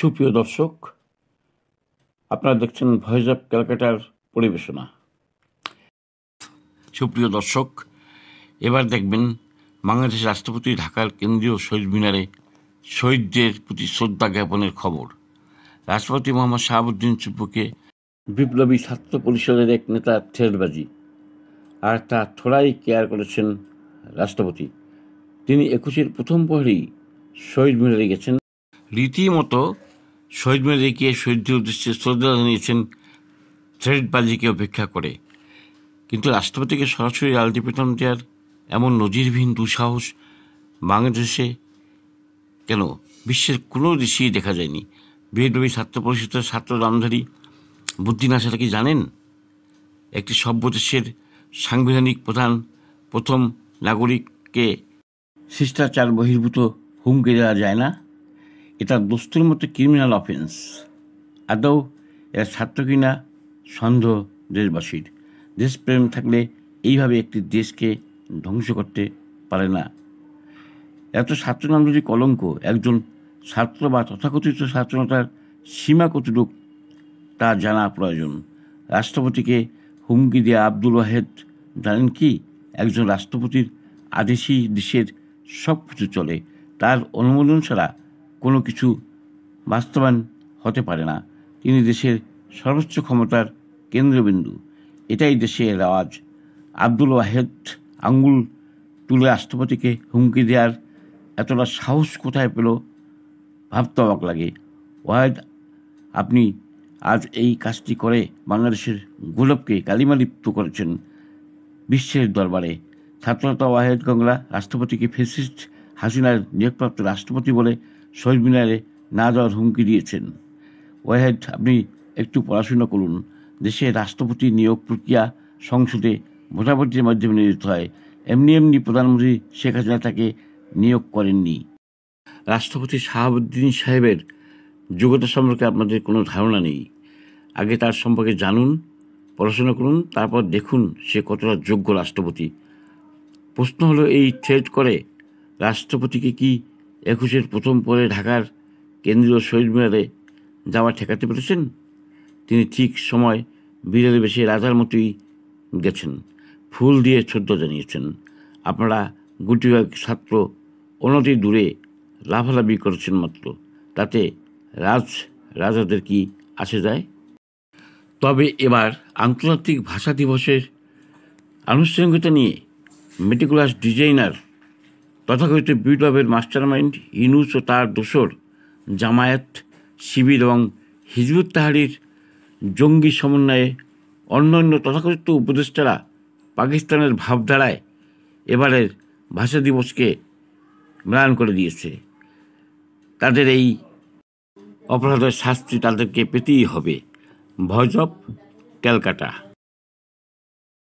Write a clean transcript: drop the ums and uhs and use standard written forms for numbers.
সুপ্রিয় দর্শক, আপনারা দেখছেন ভয়েস অফ ক্যালকাটার পরিবেশনা। সুপ্রিয় দর্শক, এবার দেখবেন বাংলাদেশের রাষ্ট্রপতি ঢাকার কেন্দ্রীয় শহীদ মিনারে শহীদদের প্রতি শ্রদ্ধা জ্ঞাপনের খবর। রাষ্ট্রপতি মোহাম্মদ শাহাবুদ্দিন চুপ্পুকে বিপ্লবী ছাত্র পরিষদের এক নেতা ঠেলবাজি, আর তা থোড়াই কেয়ার করেছেন রাষ্ট্রপতি। তিনি 21-এর প্রথম প্রহরেই শহীদ মিনারে গেছেন, রীতিমতো শহীদ মিনারে গিয়ে শহীদদের উদ্দেশ্যে শ্রদ্ধা জানিয়েছেন থ্রেডবাজিকে উপেক্ষা করে। কিন্তু রাষ্ট্রপতিকে সরাসরি আলটিমেটাম দেওয়ার এমন নজিরবিহীন দুঃসাহস বাংলাদেশে কেন বিশ্বের কোনো দেশেই দেখা যায়নি। বিপ্লবী ছাত্র পরিষদের ছাত্র নামধারী বুদ্ধি না সেটা কি জানেন? একটি সভ্য দেশের সাংবিধানিক প্রথম নাগরিককে শিষ্টাচার বহির্ভূত হুমকি দেওয়া যায় না। এটা দস্তুর মতো ক্রিমিনাল অফেন্স। আদৌ এরা ছাত্র কিনা সন্দেহ দেশবাসীর। দেশপ্রেম থাকলে এইভাবে একটি দেশকে ধ্বংস করতে পারে না। এত ছাত্র নাম যদি কলঙ্ক, একজন ছাত্র বা তথাকথিত ছাত্রতার সীমা কতটুক তা জানা প্রয়োজন। রাষ্ট্রপতিকে হুমকি দেওয়া আব্দুল ওয়াহেদ জানেন কি? একজন রাষ্ট্রপতির আদেশই দেশের সব কিছু চলে। তার অনুমোদন ছাড়া কোনো কিছু বাস্তবায়ন হতে পারে না। তিনি দেশের সর্বোচ্চ ক্ষমতার কেন্দ্রবিন্দু। এটাই দেশের রেওয়াজ। আব্দুল ওয়াহেদ আঙ্গুল তুলে রাষ্ট্রপতিকে হুমকি দেওয়ার এতটা সাহস কোথায় পেল ভাবতে অবাক লাগে। ওয়াহেদ, আপনি আজ এই কাজটি করে বাংলাদেশের গৌরবকে কালিমালিপ্ত করেছেন বিশ্বের দরবারে। ছাত্রনেতা ওয়াহেদ কংলা রাষ্ট্রপতিকে ফ্যাসিস্ট হাসিনার নিয়োগপ্রাপ্ত রাষ্ট্রপতি বলে শহীদ মিনারে না যাওয়ার হুমকি দিয়েছেন। ওয়াহেদ, আপনি একটু পড়াশোনা করুন। দেশে রাষ্ট্রপতি নিয়োগ প্রক্রিয়া সংসদে ভোটাভুটির মাধ্যমে নিয়োজিত হয়। এমনি প্রধানমন্ত্রী শেখ হাসিনা তাকে নিয়োগ করেননি। রাষ্ট্রপতি শাহাবুদ্দিন সাহেবের যোগ্যতা সম্পর্কে আপনাদের কোনো ধারণা নেই। আগে তার সম্পর্কে জানুন, পড়াশোনা করুন, তারপর দেখুন সে কতটা যোগ্য রাষ্ট্রপতি। প্রশ্ন হলো, এই থ্রেট করে রাষ্ট্রপতিকে কি 21-এর প্রথম পরে ঢাকার কেন্দ্রীয় শহীদ মিনারে যাওয়া ঠেকাতে পেরেছেন? তিনি ঠিক সময় বিড়ালে বেশি রাজার মতোই গেছেন, ফুল দিয়ে শ্রদ্ধা জানিয়েছেন। আপনারা গুটিভাগ ছাত্র অনতি দূরে লাফালাফি করেছেন মাত্র, তাতে রাজাদের কি আসে যায়? তবে এবার আন্তর্জাতিক ভাষা দিবসের আনুষ্ঠানিকতা নিয়ে মেটিকুলাস ডিজাইনার তথাকথিত বিপ্লবের মাস্টারমাইন্ড ইউনূস ও তার দোসর জামায়াত, শিবির এবং হিজবুত তাহরির জঙ্গি সমন্বয়ে অন্যান্য তথাকথিত উপদেষ্টারা পাকিস্তানের ভাবধারায় এবারের ভাষা দিবসকে ম্লান করে দিয়েছে। তাদের এই অপরাধের শাস্তি তাদেরকে পেতেই হবে। Voice of Calcutta.